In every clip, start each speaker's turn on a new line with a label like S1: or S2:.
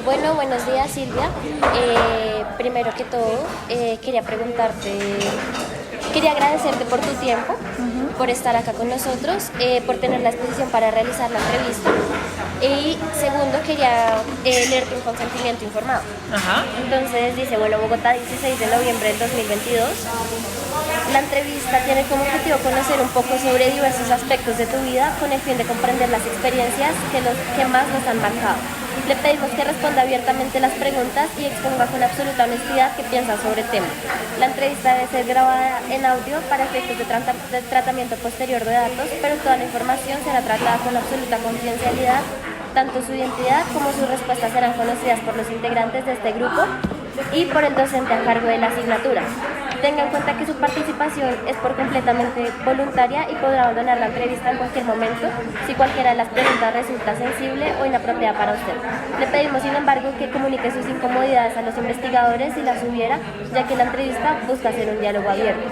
S1: Bueno, buenos días Silvia. Primero que todo, quería agradecerte por tu tiempo, por estar acá con nosotros, por tener la disposición para realizar la entrevista. Y segundo, quería leerte un consentimiento informado.
S2: Ajá.
S1: Entonces dice, bueno, Bogotá, 16 de noviembre del 2022. La entrevista tiene como objetivo conocer un poco sobre diversos aspectos de tu vida con el fin de comprender las experiencias que más nos han marcado. Le pedimos que responda abiertamente las preguntas y exponga con absoluta honestidad qué piensa sobre el tema. La entrevista debe ser grabada en audio para efectos de tratamiento posterior de datos, pero toda la información será tratada con absoluta confidencialidad. Tanto su identidad como sus respuestas serán conocidas por los integrantes de este grupo y por el docente a cargo de la asignatura. Tenga en cuenta que su participación es por completamente voluntaria y podrá abandonar la entrevista en cualquier momento si cualquiera de las preguntas resulta sensible o inapropiada para usted. Le pedimos, sin embargo, que comunique sus incomodidades a los investigadores si las hubiera, ya que la entrevista busca ser un diálogo abierto.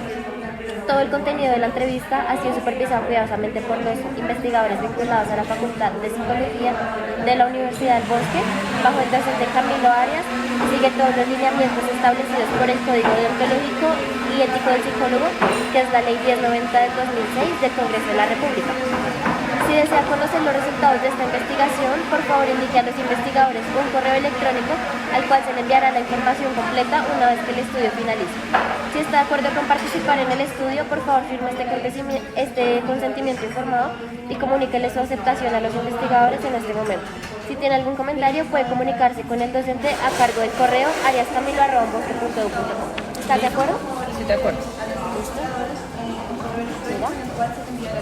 S1: Todo el contenido de la entrevista ha sido supervisado cuidadosamente por los investigadores vinculados a la Facultad de Psicología de la Universidad del Bosque, bajo el docente Camilo Arias, y sigue todos los lineamientos establecidos por el Código Deontológico y Ético del Psicólogo, que es la Ley 1090 del 2006 del Congreso de la República. Si desea conocer los resultados de esta investigación, por favor indique a los investigadores un correo electrónico al cual se le enviará la información completa una vez que el estudio finalice. Si está de acuerdo con participar en el estudio, por favor firme este consentimiento informado y comuníquele su aceptación a los investigadores en este momento. Si tiene algún comentario, puede comunicarse con el docente a cargo del correo ariascamilo@bosque.edu.co. ¿Estás de acuerdo?
S2: Sí, de acuerdo.
S1: ¿Listo? Mira.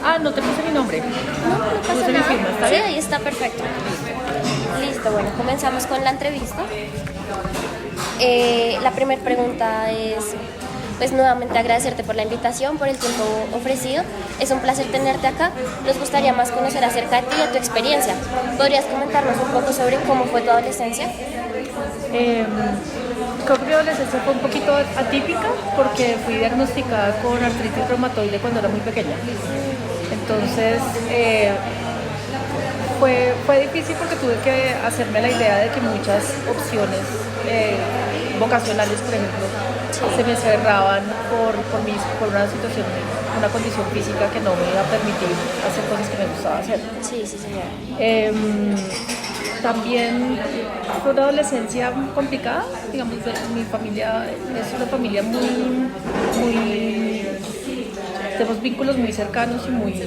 S2: Ah, no te puse mi nombre.
S1: No pasa
S2: Puse mi
S1: nada.
S2: firma, ¿está
S1: Sí,
S2: bien?
S1: ahí está perfecto. Listo, bueno, comenzamos con la entrevista. La primera pregunta es, pues nuevamente agradecerte por la invitación, por el tiempo ofrecido. Es un placer tenerte acá. Nos gustaría más conocer acerca de ti y de tu experiencia. ¿Podrías comentarnos un poco sobre cómo fue tu adolescencia?
S2: Creo que mi adolescencia fue un poquito atípica porque fui diagnosticada con artritis reumatoide cuando era muy pequeña. Entonces fue difícil porque tuve que hacerme la idea de que muchas opciones vocacionales, por ejemplo, se me cerraban por una situación, una condición física que no me iba a permitir hacer cosas que me gustaba hacer.
S1: Sí, sí, señora.
S2: También fue una adolescencia complicada, digamos, mi familia es una familia tenemos vínculos muy cercanos y muy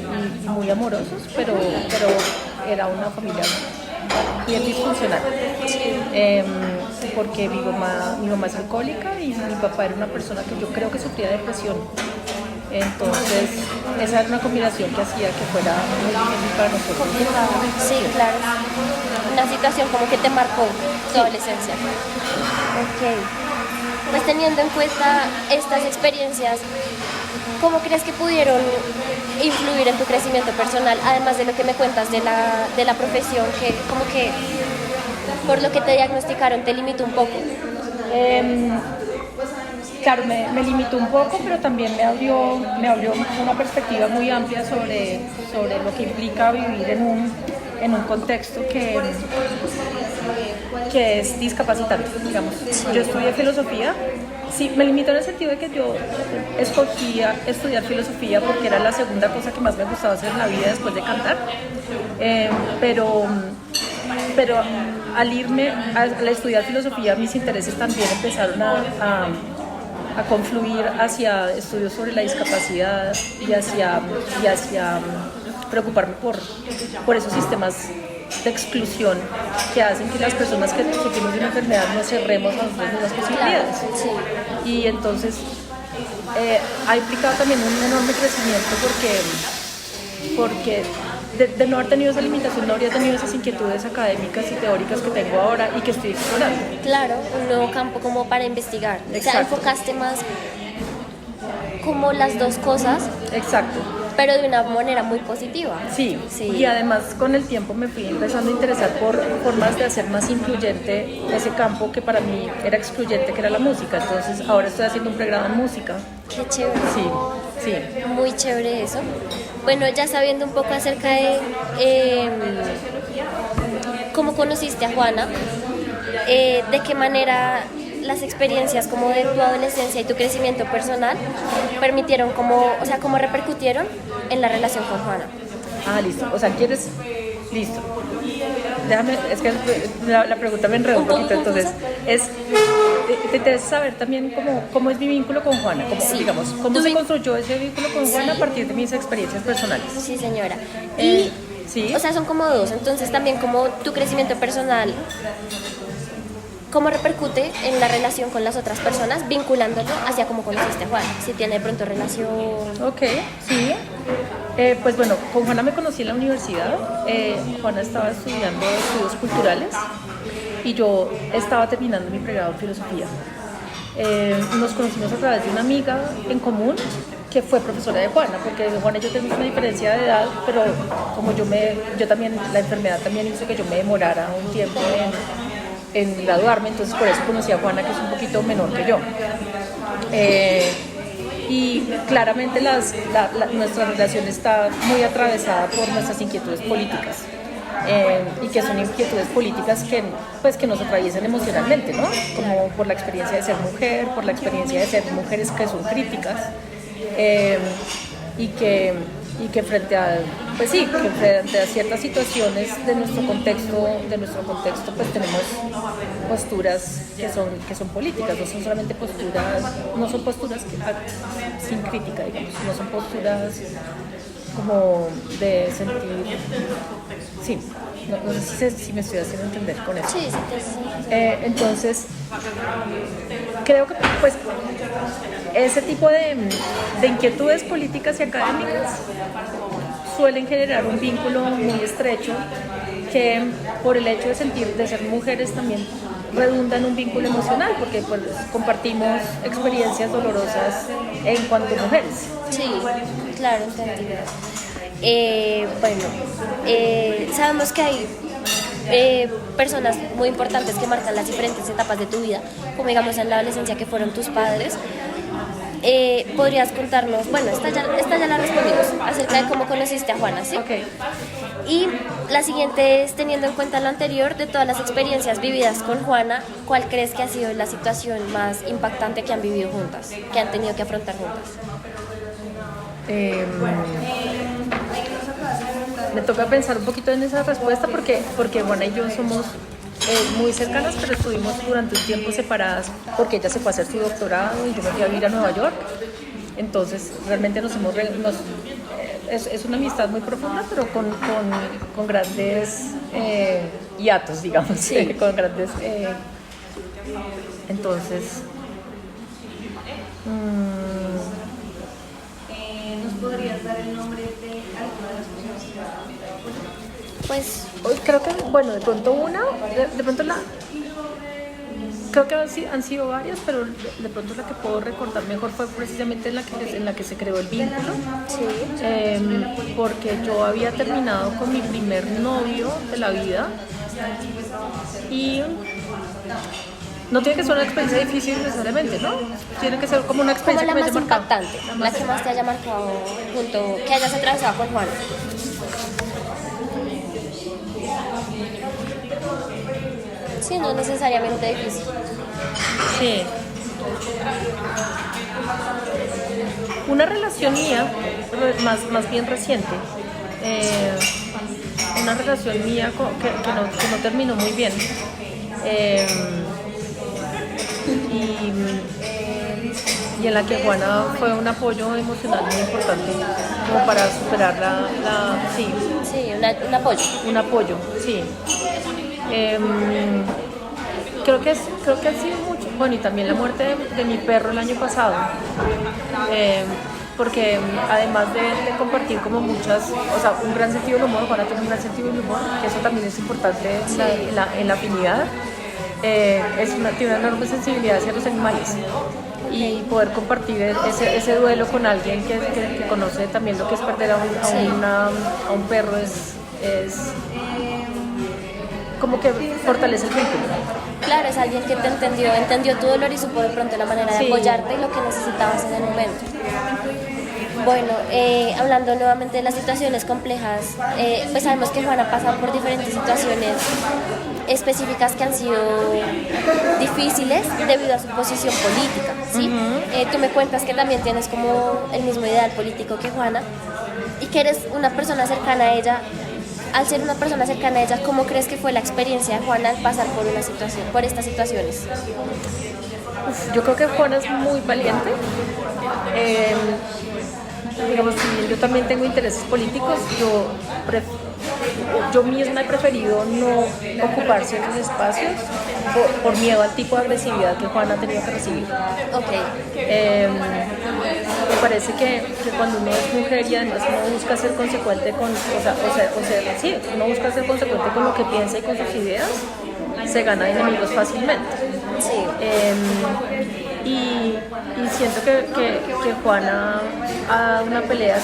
S2: amorosos, pero era una familia bien disfuncional, porque mi mamá es alcohólica y mi papá era una persona que yo creo que sufría depresión. Entonces, esa era una combinación que hacía que fuera muy difícil para nosotros.
S1: Complicado. Sí, claro. Una situación como que te marcó tu adolescencia. Ok. Pues teniendo en cuenta estas experiencias, ¿cómo crees que pudieron influir en tu crecimiento personal? Además de lo que me cuentas de la profesión, que como que por lo que te diagnosticaron te limitó un poco.
S2: Claro, me limitó un poco, pero también me abrió una perspectiva muy amplia sobre lo que implica vivir en un contexto que es discapacitante, digamos. Yo estudié filosofía. Sí, me limitó en el sentido de que yo escogía estudiar filosofía porque era la segunda cosa que más me gustaba hacer en la vida después de cantar. Pero al irme al estudiar filosofía, mis intereses también empezaron a confluir hacia estudios sobre la discapacidad y hacia preocuparme por esos sistemas de exclusión que hacen que las personas que sufrimos de una enfermedad nos cerremos a nosotros mismas posibilidades.
S1: Sí.
S2: Y entonces ha implicado también un enorme crecimiento porque de no haber tenido esa limitación no habría tenido esas inquietudes académicas y teóricas que tengo ahora y que estoy explorando.
S1: Claro, un nuevo campo como para investigar.
S2: Exacto.
S1: O sea, enfocaste más como las dos cosas.
S2: Exacto.
S1: pero de una manera muy positiva.
S2: Sí,
S1: Sí.
S2: y además con el tiempo me fui empezando a interesar por formas de hacer más incluyente ese campo que para mí era excluyente, que era la música. Entonces ahora estoy haciendo un pregrado en música.
S1: Qué chévere.
S2: Sí, sí.
S1: Muy chévere eso. Bueno, ya sabiendo un poco acerca de cómo conociste a Juana, de qué manera las experiencias como de tu adolescencia y tu crecimiento personal permitieron como, o sea, cómo repercutieron en la relación con Juana.
S2: Ah, listo. O sea, ¿quieres? Listo. Déjame, es que la pregunta me enredó un poquito, entonces te interesa saber también cómo es mi vínculo con Juana,
S1: Sí.
S2: digamos, cómo se construyó ese vínculo con Juana a partir de mis experiencias personales.
S1: Sí, señora. Y,
S2: sí.
S1: o sea, son como dos, entonces también como tu crecimiento personal, cómo repercute en la relación con las otras personas, vinculándolo hacia cómo conociste a Juana, si tiene de pronto relación.
S2: Ok, sí. Pues bueno, con Juana me conocí en la universidad. Juana estaba estudiando estudios culturales y yo estaba terminando mi pregrado en filosofía. Nos conocimos a través de una amiga en común que fue profesora de Juana, porque Juana y yo tenemos una diferencia de edad, pero como yo también, la enfermedad también hizo que yo me demorara un tiempo en graduarme, entonces por eso conocí a Juana, que es un poquito menor que yo. Y claramente nuestra relación está muy atravesada por nuestras inquietudes políticas. Y que son inquietudes políticas que nos atraviesan emocionalmente, ¿no? Como por la experiencia de ser mujer, por la experiencia de ser mujeres que son críticas, y que frente a ciertas situaciones de nuestro contexto pues tenemos posturas que son políticas, no son solamente posturas, no son posturas sin crítica, digamos, no son posturas como de sentir, sí, no sé si me estoy haciendo entender con eso.
S1: Sí,
S2: Entonces, creo que pues ese tipo de inquietudes políticas y académicas suelen generar un vínculo muy estrecho que por el hecho de ser mujeres también redunda en un vínculo emocional, porque pues, compartimos experiencias dolorosas en cuanto a mujeres.
S1: Sí, claro, entendido. Sabemos que hay personas muy importantes que marcan las diferentes etapas de tu vida, como digamos en la adolescencia que fueron tus padres. ¿Podrías contarnos, bueno, esta ya la respondimos, acerca de cómo conociste a Juana, ¿sí?
S2: Okay.
S1: Y la siguiente es, teniendo en cuenta lo anterior, de todas las experiencias vividas con Juana, ¿cuál crees que ha sido la situación más impactante que han vivido juntas, que han tenido que afrontar juntas?
S2: Me toca pensar un poquito en esa respuesta porque Juana y yo somos muy cercanas, pero estuvimos durante un tiempo separadas porque ella se fue a hacer su doctorado y yo me fui a vivir a Nueva York. Entonces realmente es una amistad muy profunda, pero con grandes hiatos, digamos,
S1: sí.
S2: Con grandes... entonces...
S3: ¿Nos podrías dar el nombre de alguna de las personas que
S1: Pues
S2: creo que, bueno, de pronto creo que han sido varias, pero de pronto la que puedo recordar mejor fue precisamente en la que se creó el vínculo.
S1: sí.
S2: Porque yo había terminado con mi primer novio de la vida y no tiene que ser una experiencia difícil necesariamente, ¿no? Tiene que ser como una
S1: Como
S2: experiencia
S1: la
S2: que me
S1: más
S2: haya marcado.
S1: impactante, la que más te haya marcado que hayas atravesado con Juana. Sí, no es necesariamente difícil.
S2: Sí. Una relación mía, más bien reciente, una relación mía que no terminó muy bien. Y en la que Juana fue un apoyo emocional muy importante como para superar sí.
S1: Sí, un apoyo.
S2: Un apoyo, sí. Creo que ha sido mucho. Bueno, y también la muerte de mi perro el año pasado. Porque además de compartir como muchas, o sea, un gran sentido del humor, Juana tiene un gran sentido del humor, que eso también es importante en la afinidad. Tiene una enorme sensibilidad hacia los animales. y poder compartir ese duelo con alguien que conoce también lo que es perder a un perro es como que fortalece el vínculo.
S1: Claro, es alguien que te entendió tu dolor y supo de pronto la manera de apoyarte y lo que necesitabas en el momento. Bueno, hablando nuevamente de las situaciones complejas, pues sabemos que Juana ha pasado por diferentes situaciones específicas que han sido difíciles debido a su posición política, ¿sí? Tú me cuentas que también tienes como el mismo ideal político que Juana y que eres una persona cercana a ella. Al ser una persona cercana a ella, ¿cómo crees que fue la experiencia de Juana al pasar por estas situaciones?
S2: Yo creo que Juana es muy valiente. Digamos, si bien yo también tengo intereses políticos, yo misma he preferido no ocupar ciertos espacios por miedo al tipo de agresividad que Juana ha tenido que recibir. Me parece que cuando uno es mujer y además uno busca ser consecuente con, uno busca ser consecuente con lo que piensa y con sus ideas, se gana enemigos fácilmente. Y siento que Juana ha dado una pelea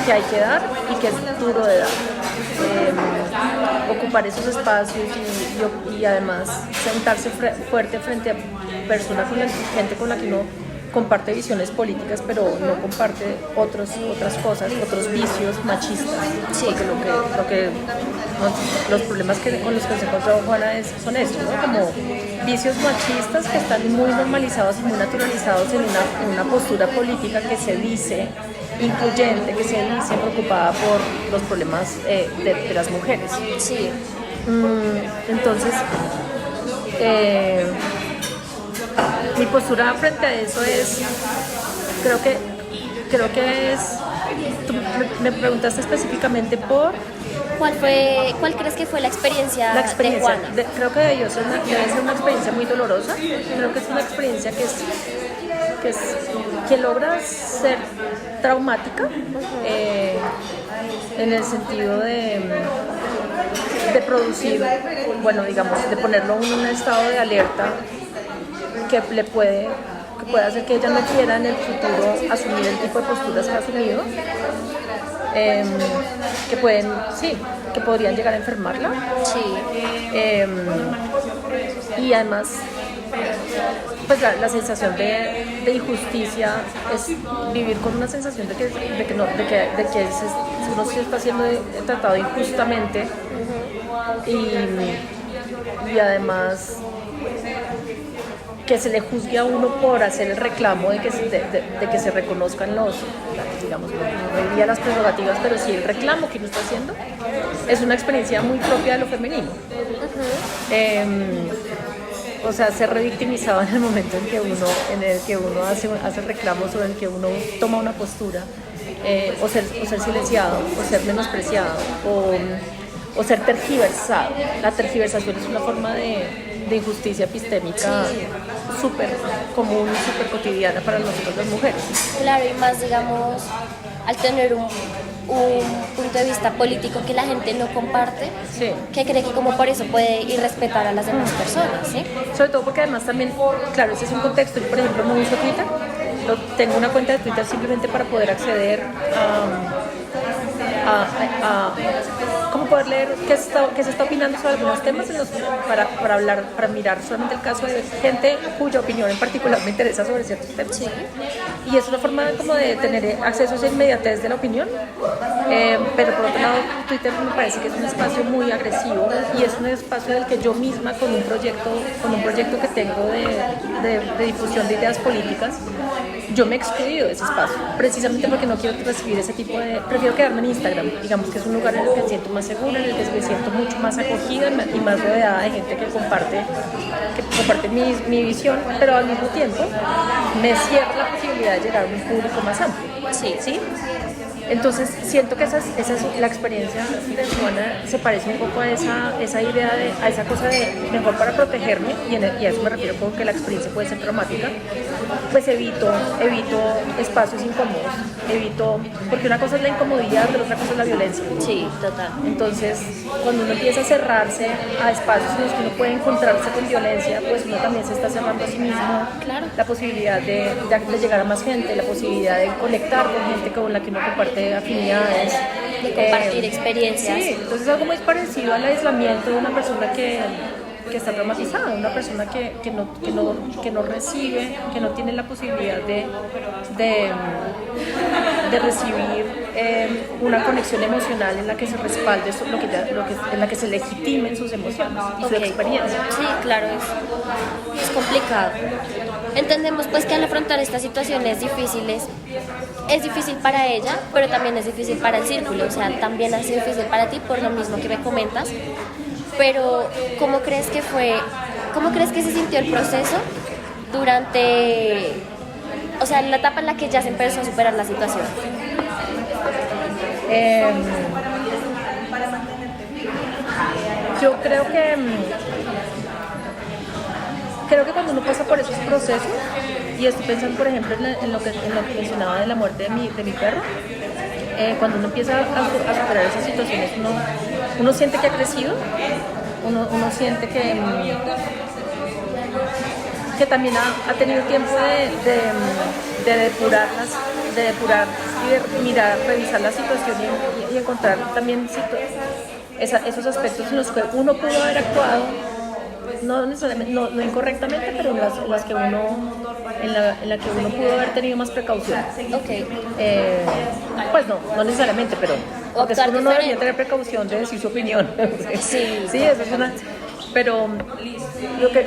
S2: que hay que dar y que es duro de dar. Ocupar esos espacios y además sentarse fuerte frente a personas, gente con la que uno comparte visiones políticas, pero no comparte otras cosas, otros vicios machistas. Porque los problemas con los que se encontró Juana son estos, ¿no? Como vicios machistas que están muy normalizados y muy naturalizados en una postura política que se dice incluyente, que se dice preocupada por los problemas de las mujeres.
S1: Sí.
S2: Entonces, mi postura frente a eso es, creo que es, tú me preguntaste específicamente por...
S1: ¿Cuál crees que fue la experiencia de Juana?
S2: Creo que de ellos debe ser una experiencia muy dolorosa. Creo que es una experiencia que logra ser traumática, en el sentido de producir, bueno, digamos, de ponerlo en un estado de alerta que puede hacer que ella no quiera en el futuro asumir el tipo de posturas que ha asumido, que podrían llegar a enfermarla. Y además, pues la sensación de injusticia es vivir con una sensación de que uno se está siendo tratado injustamente, y además que se le juzgue a uno por hacer el reclamo de que se reconozcan digamos, no diría las prerrogativas, pero sí el reclamo que uno está haciendo, es una experiencia muy propia de lo femenino. O sea, ser revictimizado en el momento en el que uno hace reclamos o en el que uno toma una postura, o ser silenciado, o ser menospreciado, o ser tergiversado. La tergiversación es una forma de injusticia epistémica súper común y súper cotidiana para nosotros las mujeres.
S1: Claro, y más, digamos, al tener un punto de vista político que la gente no comparte, que cree que como por eso puede irrespetar a las demás personas, ¿sí?
S2: Sobre todo porque además también, claro, ese es un contexto. Yo, por ejemplo, no uso Twitter, tengo una cuenta de Twitter simplemente para poder acceder a cómo poder leer qué se está opinando sobre algunos temas para hablar, para mirar solamente el caso de gente cuya opinión en particular me interesa sobre ciertos temas. Y es una forma como de tener acceso a esa inmediatez de la opinión, pero por otro lado Twitter me parece que es un espacio muy agresivo, y es un espacio del que yo misma con un proyecto que tengo de difusión de ideas políticas, yo me he excluido de ese espacio, precisamente porque no quiero recibir ese tipo prefiero quedarme en Instagram, digamos que es un lugar en el que me siento más segura, en el que me siento mucho más acogida y más rodeada de gente que comparte mi visión, pero al mismo tiempo me cierra la posibilidad de llegar a un público más amplio.
S1: Sí.
S2: Entonces siento que esa es la experiencia de Juana se parece un poco a esa idea a esa cosa de mejor para protegerme, y a eso me refiero con que la experiencia puede ser traumática, pues evito espacios incómodos, porque una cosa es la incomodidad, pero otra cosa es la violencia.
S1: Sí, total.
S2: Entonces, cuando uno empieza a cerrarse a espacios en los que uno puede encontrarse con violencia, pues uno también se está cerrando a sí mismo.
S1: Claro.
S2: La posibilidad de llegar a más gente, la posibilidad de conectar con gente con la que uno comparte afinidades.
S1: De compartir experiencias.
S2: Sí, entonces es algo muy parecido al aislamiento de una persona que está traumatizada, una persona que no recibe, que no tiene la posibilidad de recibir una conexión emocional en la que se respalde en la que se legitimen sus emociones y su experiencia.
S1: Sí, claro, es complicado. Entendemos pues que al afrontar estas situaciones difíciles es difícil para ella, pero también es difícil para el círculo, o sea, también ha sido difícil para ti por lo mismo que me comentas. Pero ¿cómo crees que se sintió el proceso durante, o sea, en la etapa en la que ya se empezó a superar la situación?
S2: Yo creo que cuando uno pasa por esos procesos, y estoy pensando por ejemplo en lo que mencionaba de la muerte de mi perro, cuando uno empieza a superar esas situaciones, uno siente que ha crecido, uno siente que también ha tenido tiempo de depurar y de revisar la situación y encontrar también esos aspectos en los que uno pudo haber actuado, no necesariamente, no incorrectamente, pero en la que uno pudo haber tenido más precaución.
S1: Okay.
S2: Pues no necesariamente, pero porque uno no debería tener precaución de decir su opinión.
S1: Sí,
S2: eso es una. Pero lo que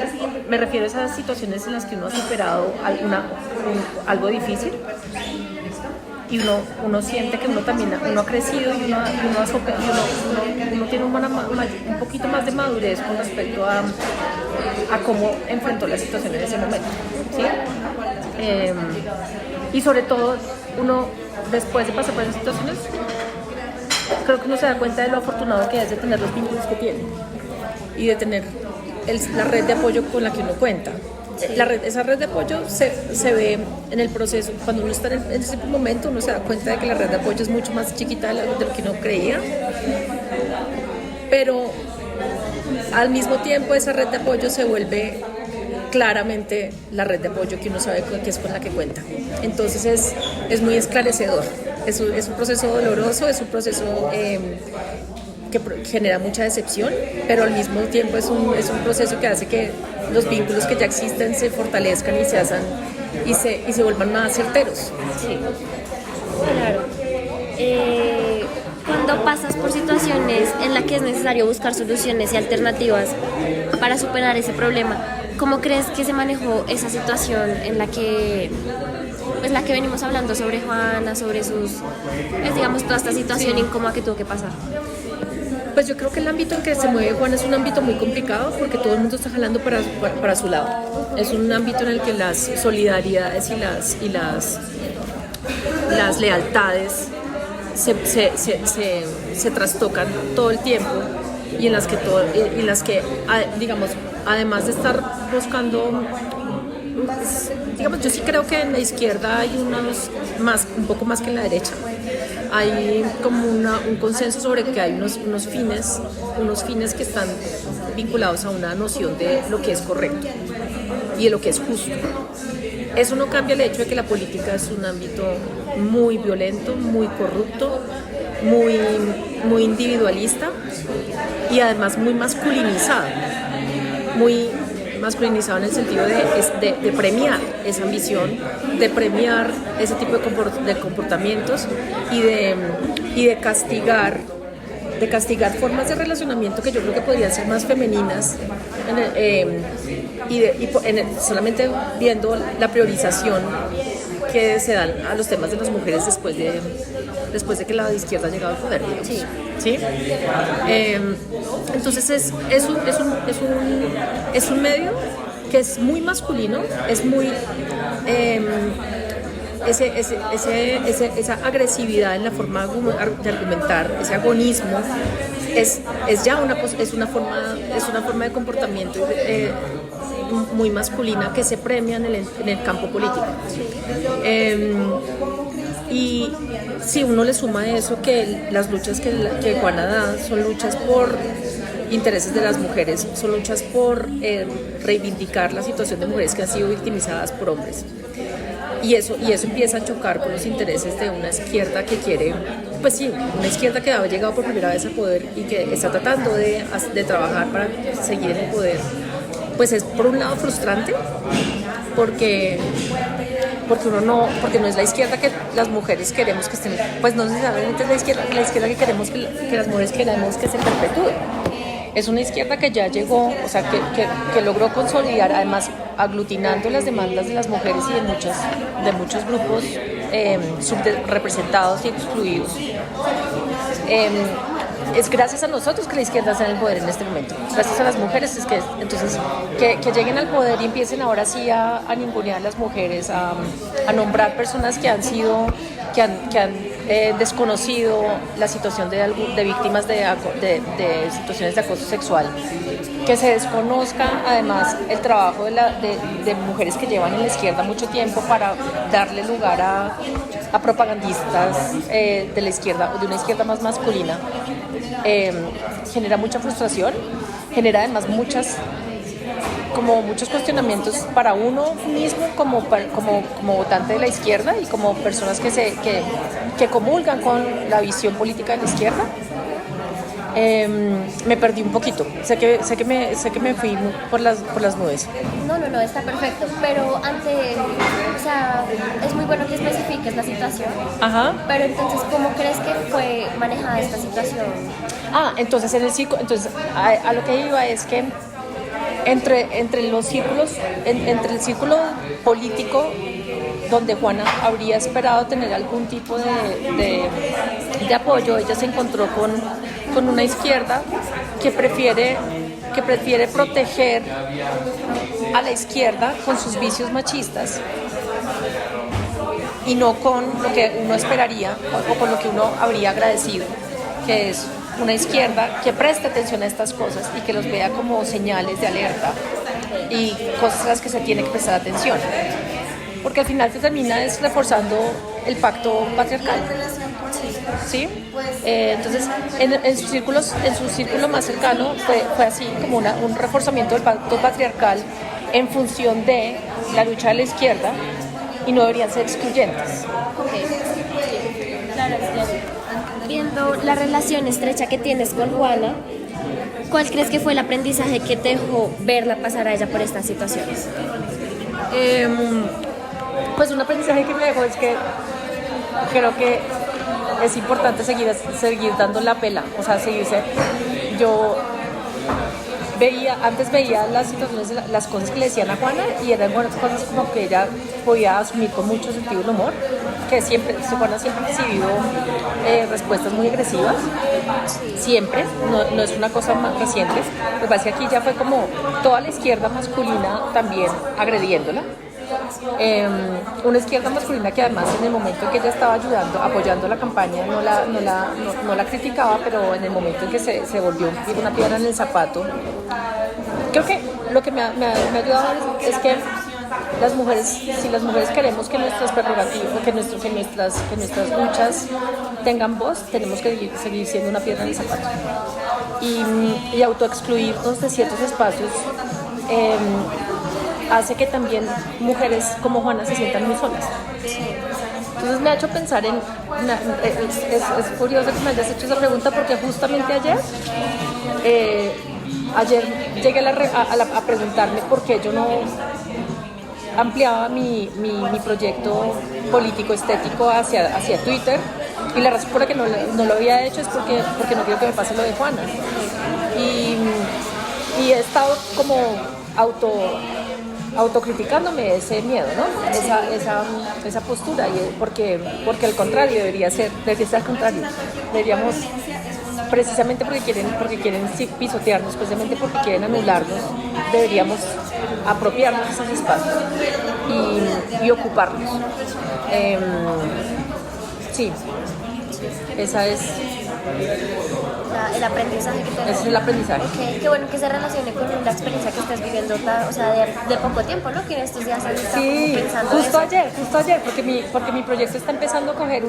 S2: me refiero a esas situaciones en las que uno ha superado algo difícil y uno siente que uno ha crecido y uno tiene un poquito más de madurez con respecto a cómo enfrentó la situación en ese momento, ¿sí? Y sobre todo uno después de pasar por esas situaciones creo que uno se da cuenta de lo afortunado que es de tener los vínculos que tiene y de tener la red de apoyo con la que uno cuenta. Sí. Esa red de apoyo se ve en el proceso. Cuando uno está en ese momento, uno se da cuenta de que la red de apoyo es mucho más chiquita de lo que uno creía, pero al mismo tiempo esa red de apoyo se vuelve claramente la red de apoyo que uno sabe que es con la que cuenta. Entonces es muy esclarecedor. Es un proceso doloroso, es un proceso que genera mucha decepción, pero al mismo tiempo es un proceso que hace que los vínculos que ya existen se fortalezcan y se hacen y se vuelvan más certeros.
S1: Sí, claro. Cuando pasas por situaciones en las que es necesario buscar soluciones y alternativas para superar ese problema, ¿cómo crees que se manejó esa situación en la que venimos hablando sobre Juana, sobre digamos, toda esta situación incómoda que tuvo que pasar?
S2: Pues yo creo que el ámbito en que se mueve Juana es un ámbito muy complicado porque todo el mundo está jalando para su lado. Es un ámbito en el que las solidaridades y las lealtades se trastocan todo el tiempo y en las que digamos, además de estar buscando, digamos, yo sí creo que en la izquierda hay un poco más que en la derecha. Hay como un consenso sobre que hay unos fines que están vinculados a una noción de lo que es correcto y de lo que es justo. Eso no cambia el hecho de que la política es un ámbito muy violento, muy corrupto, muy individualista y además muy masculinizado. Muy masculinizado en el sentido de premiar esa ambición, de premiar ese tipo de comportamientos y de castigar formas de relacionamiento que yo creo que podrían ser más femeninas solamente viendo la priorización que se dan a los temas de las mujeres después de que la izquierda ha llegado al poder. ¿Sí? Entonces es un medio que es muy masculino, es muy esa agresividad en la forma de argumentar, ese agonismo, es ya una forma de comportamiento muy masculina que se premia en el campo político. Y si uno le suma a eso que las luchas que Juana da son luchas por intereses de las mujeres, son luchas por reivindicar la situación de mujeres que han sido victimizadas por hombres. Y eso empieza a chocar con los intereses de una izquierda que quiere, pues sí, una izquierda que ha llegado por primera vez al poder y que está tratando de trabajar para seguir en el poder. Pues es por un lado frustrante porque no es la izquierda que las mujeres queremos que estén, pues no necesariamente es la izquierda que queremos que las mujeres queremos que se perpetúe. Es una izquierda que ya llegó, o sea, que logró consolidar, además aglutinando las demandas de las mujeres y de muchos grupos subrepresentados y excluidos. Es gracias a nosotros que la izquierda está en el poder en este momento. Gracias a las mujeres es que entonces que lleguen al poder y empiecen ahora sí a ningunear a las mujeres, a nombrar personas que han desconocido la situación de víctimas de situaciones de acoso sexual, que se desconozca además el trabajo de mujeres que llevan en la izquierda mucho tiempo para darle lugar a propagandistas de la izquierda, de una izquierda más masculina. Genera mucha frustración, genera además muchos cuestionamientos para uno mismo como votante de la izquierda y como personas que comulgan con la visión política de la izquierda. Me perdí un poquito, sé que me fui por las nubes.
S1: No, está perfecto, pero o sea, es muy bueno que especifiques la situación.
S2: Ajá.
S1: Pero entonces, ¿cómo crees que fue manejada esta situación?
S2: Entonces a lo que iba es que entre los círculos, entre el círculo político donde Juana habría esperado tener algún tipo de apoyo, ella se encontró con una izquierda que prefiere proteger a la izquierda con sus vicios machistas y no con lo que uno esperaría o con lo que uno habría agradecido, que es una izquierda que preste atención a estas cosas y que los vea como señales de alerta y cosas a las que se tiene que prestar atención, porque al final se termina reforzando el pacto patriarcal. ¿Sí? Entonces en su círculo más cercano fue así como un reforzamiento del pacto patriarcal en función de la lucha de la izquierda y no deberían ser excluyentes.
S1: Claro. Viendo la relación estrecha que tienes con Juana, ¿cuál crees que fue el aprendizaje que te dejó verla pasar a ella por estas situaciones?
S2: Pues un aprendizaje que me dejó es que creo que es importante seguir dando la pela, o sea, yo antes veía las situaciones, las cosas que le decían a Juana y eran cosas como que ella podía asumir con mucho sentido del humor, que Juana siempre ha recibido respuestas muy agresivas, siempre, no es una cosa más reciente, lo que pasa es que aquí ya fue como toda la izquierda masculina también agrediéndola. Una izquierda masculina que además en el momento en que ella estaba apoyando la campaña no la criticaba, pero en el momento en que se volvió una piedra en el zapato. Creo que lo que me ha ayudado es que si las mujeres queremos que nuestras prerrogativas, que nuestras luchas tengan voz, tenemos que seguir siendo una piedra en el zapato y autoexcluirnos de ciertos espacios. Hace que también mujeres como Juana se sientan muy solas. Entonces me ha hecho pensar es curioso que me hayas hecho esa pregunta porque justamente ayer llegué a preguntarme por qué yo no ampliaba mi proyecto político estético hacia Twitter, y la razón por la que no lo había hecho es porque no quiero que me pase lo de Juana, y he estado como autocriticándome ese miedo, ¿no? Esa postura, porque al contrario debería ser al contrario. Deberíamos precisamente porque quieren sí, pisotearnos, precisamente porque quieren anularnos, deberíamos apropiarnos de esos espacios y ocuparlos. Sí, esa es,
S1: El aprendizaje que
S2: ese
S1: tenemos.
S2: es el aprendizaje.
S1: Ok, qué bueno que se relacione con la experiencia que estás viviendo, o sea, de poco tiempo, ¿no? Que en estos días has estado
S2: Sí,
S1: como pensando
S2: justo
S1: eso.
S2: ayer, porque mi proyecto está empezando a coger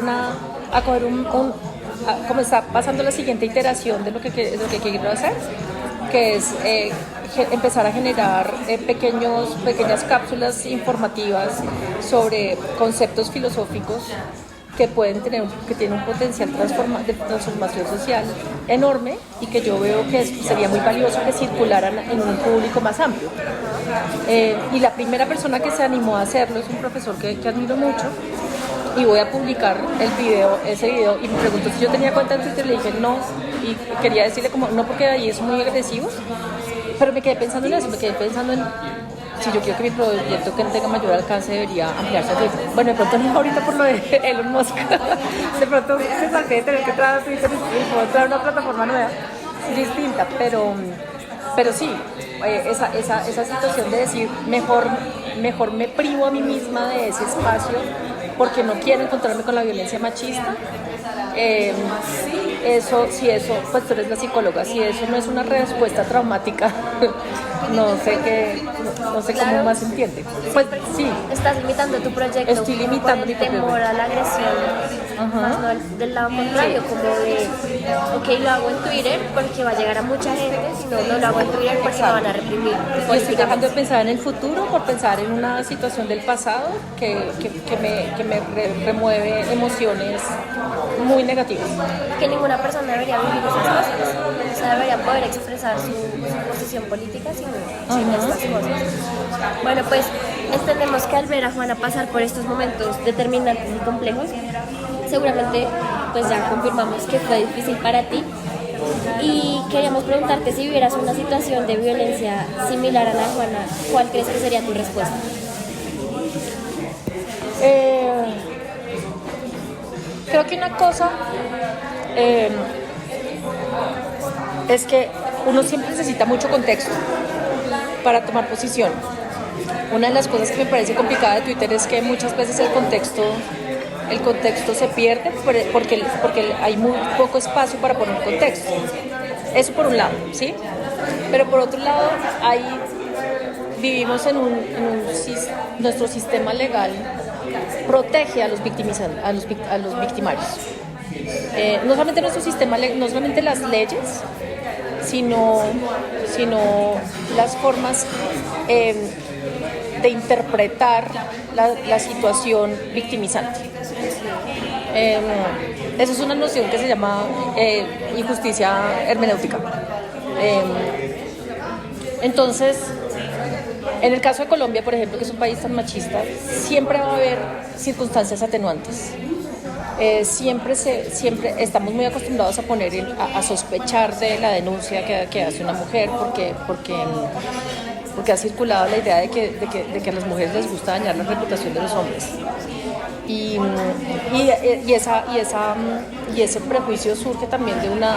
S2: como está pasando la siguiente iteración de lo que quiero hacer, que es empezar a generar pequeñas cápsulas informativas sobre conceptos filosóficos que tienen un potencial de transformación social enorme y que yo veo que sería muy valioso que circularan en un público más amplio. Y la primera persona que se animó a hacerlo es un profesor que admiro mucho, y voy a publicar ese video, y me preguntó si yo tenía cuenta en Twitter, le dije no, y quería decirle como no, porque ahí es muy agresivos, pero me quedé pensando en eso, si yo quiero que mi proyecto que tenga mayor alcance debería ampliarse a Twitter. Bueno, de pronto no ahorita por lo de Elon Musk, de pronto se salté de tener que entrar a Twitter y poder entrar a una plataforma nueva, distinta, pero sí, esa situación de decir mejor me privo a mí misma de ese espacio porque no quiero encontrarme con la violencia machista. Pues tú eres la psicóloga, si eso no es una respuesta traumática, no sé
S1: Claro.
S2: cómo más se entiende. Pues sí,
S1: Estás limitando tu proyecto.
S2: Estoy limitando
S1: por
S2: mi
S1: el
S2: propio
S1: temor
S2: proyecto.
S1: a la agresión, más no del lado contrario, como de, ok, lo hago en Twitter porque va a llegar a mucha gente, sino no lo hago en Twitter porque me van a reprimir.
S2: yo estoy dejando de pensar en el futuro por pensar en una situación del pasado que me remueve emociones muy negativas.
S1: Que ninguna persona debería vivir esas cosas, o sea, debería poder expresar su posición política sin estas cosas. Bueno, pues entendemos que al ver a Juana pasar por estos momentos determinantes y complejos, seguramente pues ya confirmamos que fue difícil para ti, y queríamos preguntarte si vivieras una situación de violencia similar a la de Juana, ¿cuál crees que sería tu respuesta?
S2: Creo que una cosa es que uno siempre necesita mucho contexto para tomar posición. Una de las cosas que me parece complicada de Twitter es que muchas veces el contexto se pierde porque hay muy poco espacio para poner contexto. Eso por un lado, ¿sí? Pero por otro lado, vivimos nuestro sistema legal protege a los victimarios. No solamente nuestro sistema, no solamente las leyes, sino las formas de interpretar la situación victimizante. Esa es una noción que se llama injusticia hermenéutica. Entonces, en el caso de Colombia, por ejemplo, que es un país tan machista, siempre va a haber circunstancias atenuantes. Siempre estamos muy acostumbrados a sospechar de la denuncia que hace una mujer porque ha circulado la idea de que a las mujeres les gusta dañar la reputación de los hombres. Y ese prejuicio surge también de una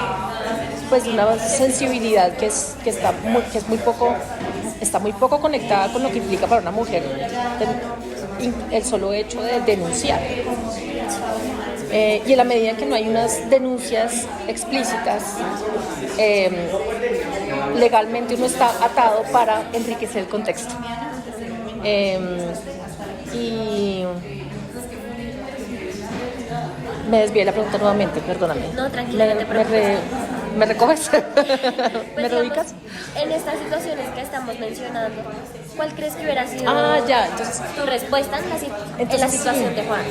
S2: sensibilidad que está muy poco conectada con lo que implica para una mujer el solo hecho de denunciar. Y en la medida en que no hay unas denuncias explícitas, legalmente uno está atado para enriquecer el contexto. Y me desvié la pregunta nuevamente, perdóname.
S1: No, tranquila, no te preocupes.
S2: ¿Me recoges?
S1: Pues,
S2: ¿Me reubicas?
S1: En estas situaciones que estamos mencionando, ¿cuál crees que hubiera sido
S2: Entonces,
S1: tu respuesta en la situación de Juan?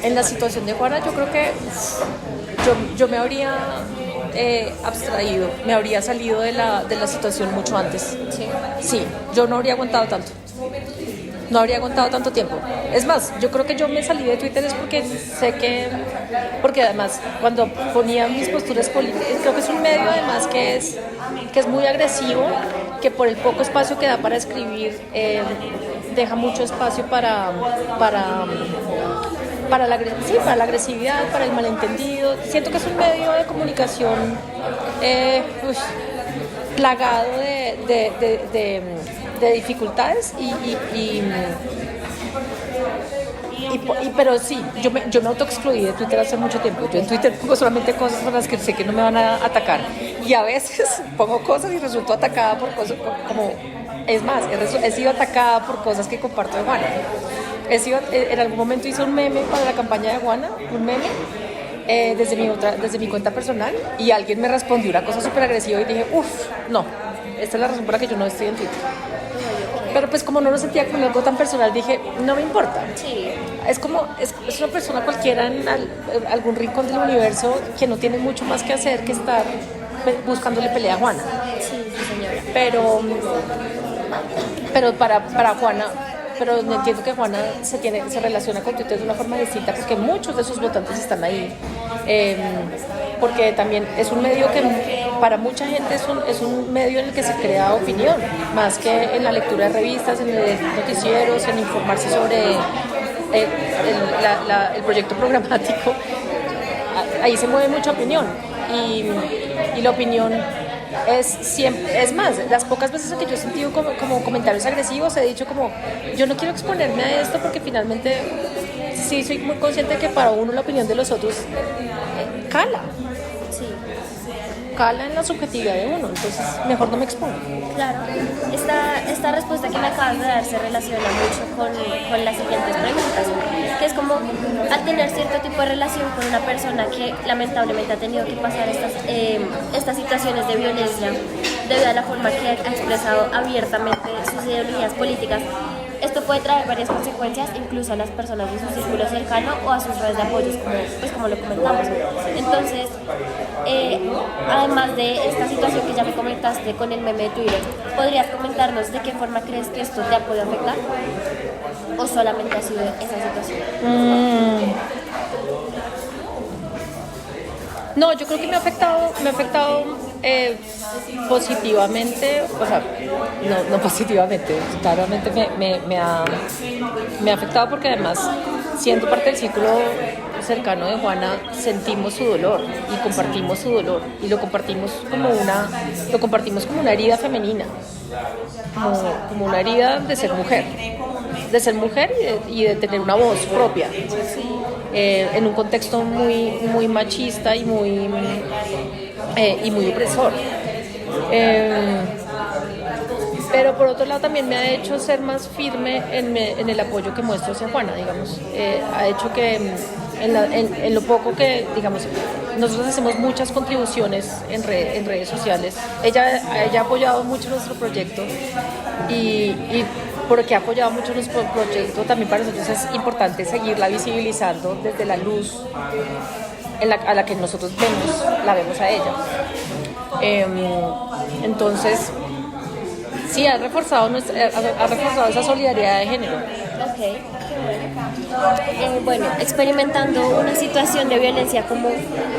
S2: En la situación de Juana, yo creo que yo me habría abstraído, me habría salido de la situación mucho antes. Sí, yo no habría aguantado tanto. No habría aguantado tanto tiempo. Es más, yo creo que yo me salí de Twitter es porque además cuando ponía mis posturas políticas, creo que es un medio además que es muy agresivo, que por el poco espacio que da para escribir deja mucho espacio para sí, para la agresividad, para el malentendido. Siento que es un medio de comunicación plagado de dificultades pero sí, yo me autoexcluí de Twitter hace mucho tiempo. Yo en Twitter pongo solamente cosas por las que sé que no me van a atacar. Y a veces pongo cosas y resulto atacada por cosas como... Es más, he sido atacada por cosas que comparto de Juana. En algún momento hice un meme para la campaña de Juana, desde mi cuenta personal, y alguien me respondió una cosa súper agresiva y dije, no, esta es la razón por la que yo no estoy en Twitter. Pero pues como no lo sentía como algo tan personal, dije, no me importa.
S1: Sí.
S2: Es una persona cualquiera en algún rincón del universo que no tiene mucho más que hacer que estar buscándole pelea a Juana.
S1: Sí, señora.
S2: Pero para Juana, pero entiendo que Juana se relaciona con Twitter de una forma distinta porque muchos de sus votantes están ahí. Porque también es un medio que para mucha gente es un medio en el que se crea opinión, más que en la lectura de revistas, en leer noticieros, en informarse sobre el proyecto programático. Ahí se mueve mucha opinión y la opinión es más, las pocas veces que yo he sentido como comentarios agresivos he dicho como, yo no quiero exponerme a esto porque finalmente sí soy muy consciente de que para uno la opinión de los otros cala.
S1: Sí.
S2: Cala en la subjetividad de uno, entonces mejor no me expongo.
S1: Claro, esta respuesta que me acabas de dar se relaciona mucho con las siguientes preguntas, que es como al tener cierto tipo de relación con una persona que lamentablemente ha tenido que pasar estas situaciones de violencia debido a la forma que ha expresado abiertamente sus ideologías políticas, esto puede traer varias consecuencias incluso a las personas de su círculo cercano o a sus redes de apoyos, como lo comentamos. Entonces, además de esta situación que ya me comentaste con el meme de Twitter, ¿podrías comentarnos de qué forma crees que esto te ha podido afectar? ¿O solamente ha sido esa situación?
S2: No, yo creo que me ha afectado positivamente, o sea, no positivamente, claramente me ha afectado porque además, siendo parte del círculo cercano de Juana, sentimos su dolor y compartimos su dolor y lo compartimos como una herida femenina, como una herida de ser mujer y de tener una voz propia. En un contexto muy machista y muy opresor. Pero por otro lado también me ha hecho ser más firme en el apoyo que muestro hacia Juana, digamos. Ha hecho que en lo poco que, digamos, nosotros hacemos muchas contribuciones en redes sociales. Ella ha apoyado mucho nuestro proyecto y porque ha apoyado mucho nuestro proyecto, también para nosotros es importante seguirla visibilizando desde la luz a la que nosotros la vemos a ella. Entonces, sí, ha reforzado esa solidaridad de género.
S1: Ok. Bueno, experimentando una situación de violencia como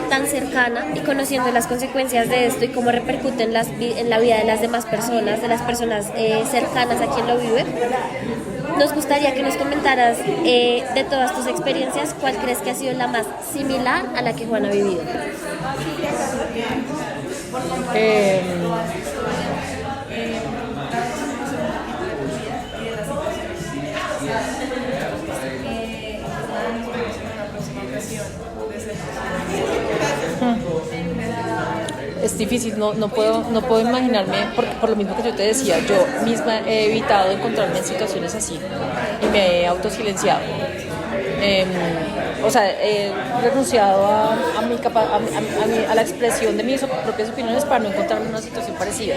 S1: tan cercana y conociendo las consecuencias de esto y cómo repercute en la vida de las demás personas, de las personas cercanas a quien lo vive, nos gustaría que nos comentaras de todas tus experiencias, ¿cuál crees que ha sido la más similar a la que Juana ha vivido?
S2: Es difícil, no puedo imaginarme, porque por lo mismo que yo te decía, yo misma he evitado encontrarme en situaciones así y me he autosilenciado. O sea, he renunciado a la expresión de mis propias opiniones para no encontrarme en una situación parecida.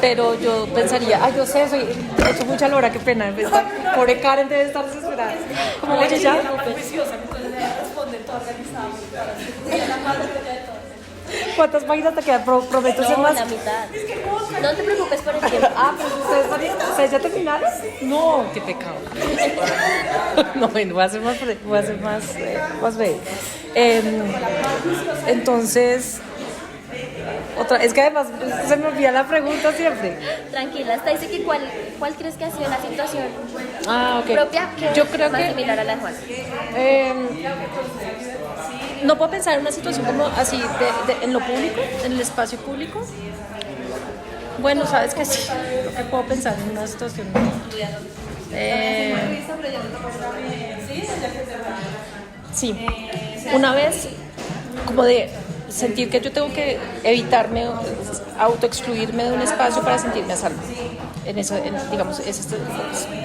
S2: Pero yo pensaría, yo sé, he hecho mucha lora, qué pena, pobre Karen debe estar desesperada. Como oye ya. ¿Cuántas páginas te quedan? Prometo ser más.
S1: La mitad. No te preocupes por el tiempo.
S2: Pero ¿ustedes ya terminaron? No, qué pecado. No, bueno, voy a hacer más breve. Entonces, es que además se me olvida la pregunta siempre.
S1: Tranquila, hasta dice que ¿Cuál crees que ha sido la situación
S2: Ok.
S1: propia que
S2: Yo
S1: es
S2: creo
S1: más
S2: que
S1: similar a la de Juan?
S2: no puedo pensar en una situación como así en lo público, en el espacio público. Bueno, sabes que sí, creo que puedo pensar en una situación. Sí, una vez como de sentir que yo tengo que evitarme, autoexcluirme de un espacio para sentirme a salvo. En eso, digamos,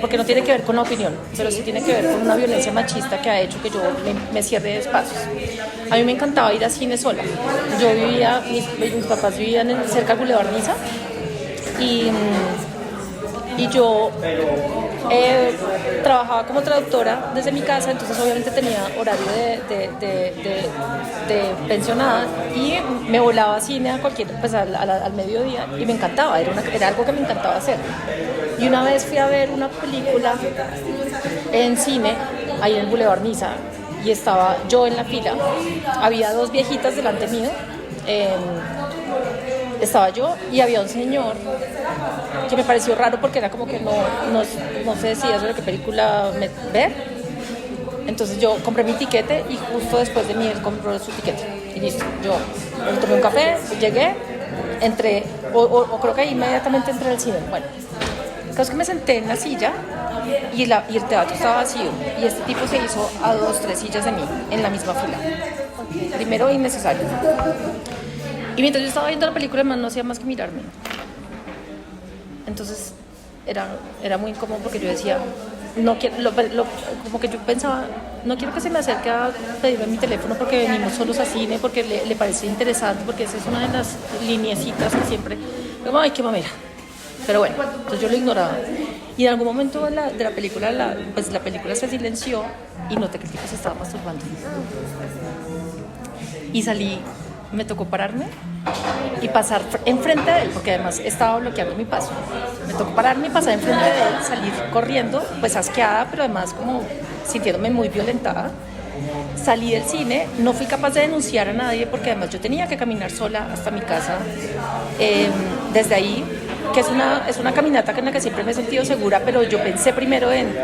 S2: porque no tiene que ver con la opinión, pero sí tiene que ver con una violencia machista que ha hecho que yo me cierre de espacios. A mí me encantaba ir a cine sola. Yo vivía, mis papás vivían cerca del Boulevard Niza y yo trabajaba como traductora desde mi casa, entonces obviamente tenía horario de pensionada y me volaba a cine a cualquier, pues al mediodía y me encantaba, era algo que me encantaba hacer. Y una vez fui a ver una película en cine, ahí en el Boulevard Niza, y estaba yo en la fila, había dos viejitas delante mío, estaba yo y había un señor que me pareció raro porque era como que no se decía sobre qué película ver. Entonces yo compré mi tiquete y justo después de mí él compró su tiquete y listo. Yo tomé un café, llegué, entré, o creo que inmediatamente entré al cine. Bueno, el caso es que me senté en la silla y el teatro estaba vacío y este tipo se hizo a 2-3 sillas de mí en la misma fila. Primero, innecesario. Y mientras yo estaba viendo la película, además no hacía más que mirarme. Entonces era muy incómodo porque yo decía, no quiero, como que yo pensaba, no quiero que se me acerque a pedirme mi teléfono porque venimos solos a cine, porque le parece interesante, porque esa es una de las lineecitas que siempre, como, ay, qué mamera. Pero bueno, entonces yo lo ignoraba. Y en algún momento de la película, la película se silenció y noté que el tipo se estaba masturbando. Y salí, me tocó pararme y pasar enfrente de él, porque además estaba bloqueando mi paso. Me tocó pararme y pasar enfrente de él, salir corriendo, pues asqueada, pero además como sintiéndome muy violentada. Salí del cine, no fui capaz de denunciar a nadie porque además yo tenía que caminar sola hasta mi casa. Desde ahí, que es una caminata en la que siempre me he sentido segura, pero yo pensé primero en,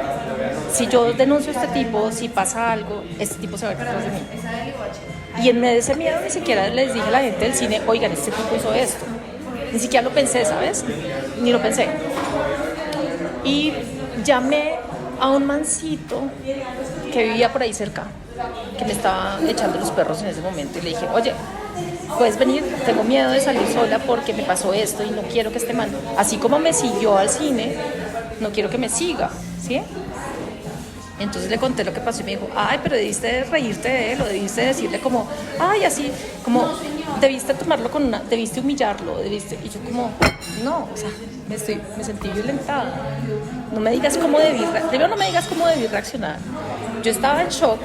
S2: si yo denuncio a este tipo, si pasa algo, este tipo se va a ir detrás de mí. Y en medio de ese miedo ni siquiera les dije a la gente del cine, oigan, este tipo hizo esto. Ni siquiera lo pensé, ¿sabes? Ni lo pensé. Y llamé a un mancito que vivía por ahí cerca, que me estaba echando los perros en ese momento. Y le dije, oye, ¿puedes venir? Tengo miedo de salir sola porque me pasó esto y no quiero que este man, así como me siguió al cine, no quiero que me siga, ¿sí? Entonces le conté lo que pasó y me dijo, ay, pero debiste reírte de él o debiste decirle como, ay, así, como debiste tomarlo debiste humillarlo, debiste, y yo como, no, o sea, me sentí violentada. No me digas cómo debí reaccionar. Yo estaba en shock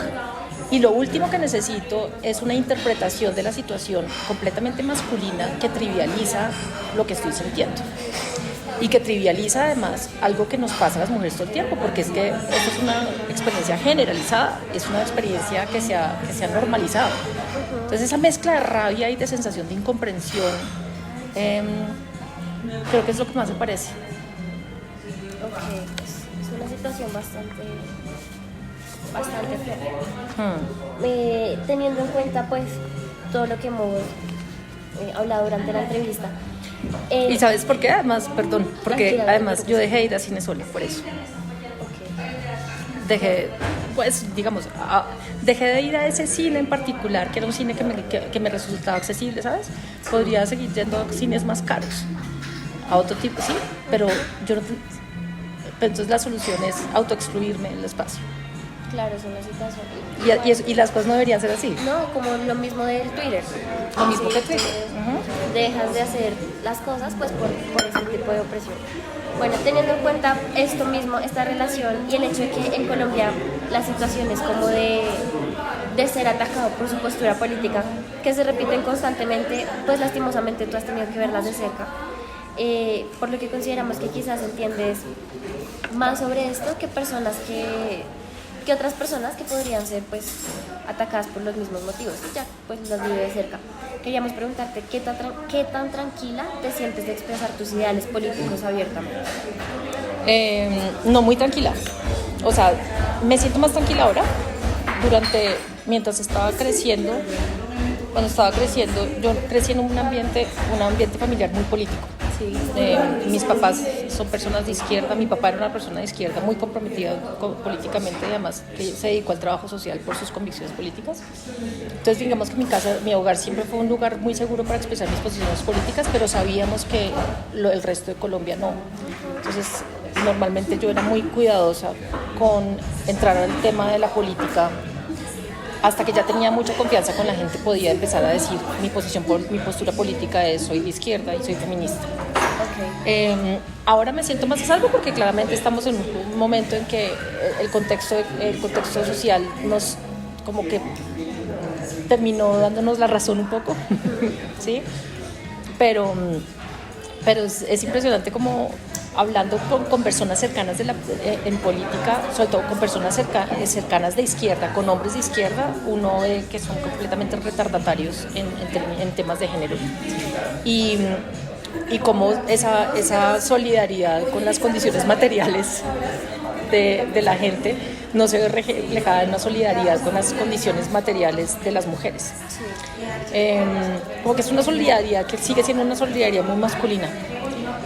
S2: y lo último que necesito es una interpretación de la situación completamente masculina que trivializa lo que estoy sintiendo. Y que trivializa además algo que nos pasa a las mujeres todo el tiempo, porque es que esto es una experiencia generalizada, es una experiencia que se ha normalizado. Entonces esa mezcla de rabia y de sensación de incomprensión, creo que es lo que más me parece.
S1: Ok, es una situación bastante fuerte. Teniendo en cuenta pues todo lo que hemos hablado durante la entrevista.
S2: ¿Y sabes por qué? Además, perdón, porque
S1: Tranquila,
S2: además yo dejé de ir a cine sola, por eso. Dejé, pues, digamos, dejé de ir a ese cine en particular, que era un cine que me resultaba accesible, ¿sabes? Podría seguir yendo a cines más caros, a otro tipo, sí, pero yo no... Entonces la solución es autoexcluirme del espacio.
S1: Claro, es una situación.
S2: Y las cosas no deberían ser así.
S1: No, como lo mismo del Twitter.
S2: Lo mismo que Twitter.
S1: Dejas de hacer las cosas pues por ese tipo de opresión. Bueno, teniendo en cuenta esto mismo, esta relación y el hecho de que en Colombia las situaciones como de ser atacado por su postura política, que se repiten constantemente, pues lastimosamente tú has tenido que verlas de cerca. Por lo que consideramos que quizás entiendes más sobre esto que otras personas que podrían ser pues atacadas por los mismos motivos, ya pues las vive de cerca. Queríamos preguntarte qué tan tranquila te sientes de expresar tus ideales políticos abiertamente.
S2: No muy tranquila. O sea, me siento más tranquila ahora. Mientras estaba creciendo, cuando estaba creciendo, yo crecí en un ambiente familiar muy político.
S1: Sí.
S2: Mis papás son personas de izquierda, mi papá era una persona de izquierda muy comprometida políticamente y además que se dedicó al trabajo social por sus convicciones políticas. Entonces digamos que mi hogar siempre fue un lugar muy seguro para expresar mis posiciones políticas, pero sabíamos que el resto de Colombia no. Entonces normalmente yo era muy cuidadosa con entrar al tema de la política. Hasta que ya tenía mucha confianza con la gente podía empezar a decir mi postura política es soy de izquierda y soy feminista.
S1: Okay.
S2: Ahora me siento más a salvo porque claramente estamos en un momento en que el contexto social nos como que terminó dándonos la razón un poco, ¿sí? Pero es impresionante como hablando con personas cercanas en política, sobre todo con personas cercanas de izquierda, con hombres de izquierda, uno ve que son completamente retardatarios en temas de género. Y cómo esa solidaridad con las condiciones materiales de la gente no se ve reflejada en una solidaridad con las condiciones materiales de las mujeres. Como que es una solidaridad que sigue siendo una solidaridad muy masculina.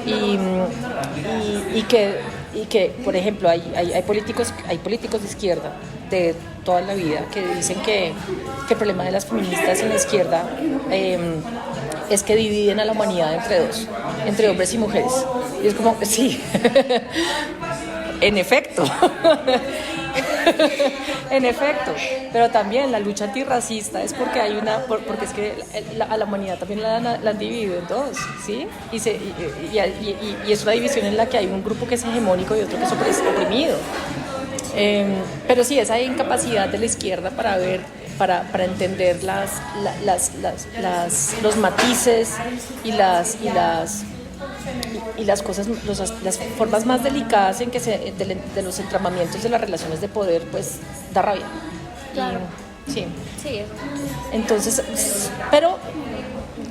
S2: Y que por ejemplo hay políticos de izquierda de toda la vida que dicen que el problema de las feministas en la izquierda es que dividen a la humanidad entre hombres y mujeres, y es como sí. En efecto. En efecto, pero también la lucha antirracista es porque porque es que a la humanidad también la han dividido en dos, ¿sí? Y es una división en la que hay un grupo que es hegemónico y otro que es oprimido. Pero sí, esa incapacidad de la izquierda para entender los matices y las cosas, las formas más delicadas en que de los entramamientos de las relaciones de poder, pues da rabia.
S1: Claro.
S2: Sí.
S1: Sí, eso.
S2: Entonces, pero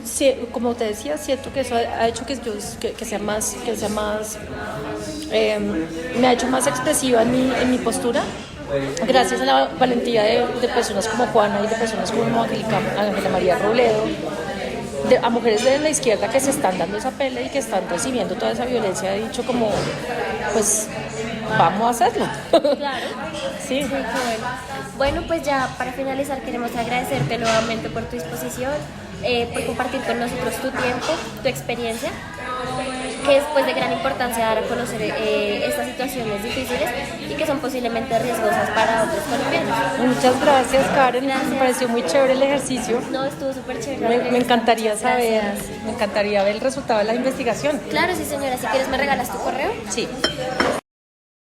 S2: sí, como te decía, siento que eso ha hecho que sea más, me ha hecho más expresiva en mi postura. Gracias a la valentía de personas como Juana y de personas como Ángela María Robledo, a mujeres de la izquierda que se están dando esa pelea y que están recibiendo toda esa violencia, he dicho como, pues, vamos a hacerlo.
S1: Claro.
S2: Sí.
S1: Sí, qué bueno. Bueno, pues ya para finalizar queremos agradecerte nuevamente por tu disposición, por compartir con nosotros tu tiempo, tu experiencia, que es pues de gran importancia dar a conocer estas situaciones difíciles y que son posiblemente riesgosas para otros colombianos.
S2: Muchas gracias, Karen.
S1: Gracias.
S2: Me pareció muy chévere el ejercicio.
S1: No, estuvo súper chévere.
S2: Me encantaría
S1: Muchas
S2: saber,
S1: gracias.
S2: me encantaría ver el resultado de la investigación.
S1: Claro, sí señora, si quieres me regalas tu correo.
S2: Sí.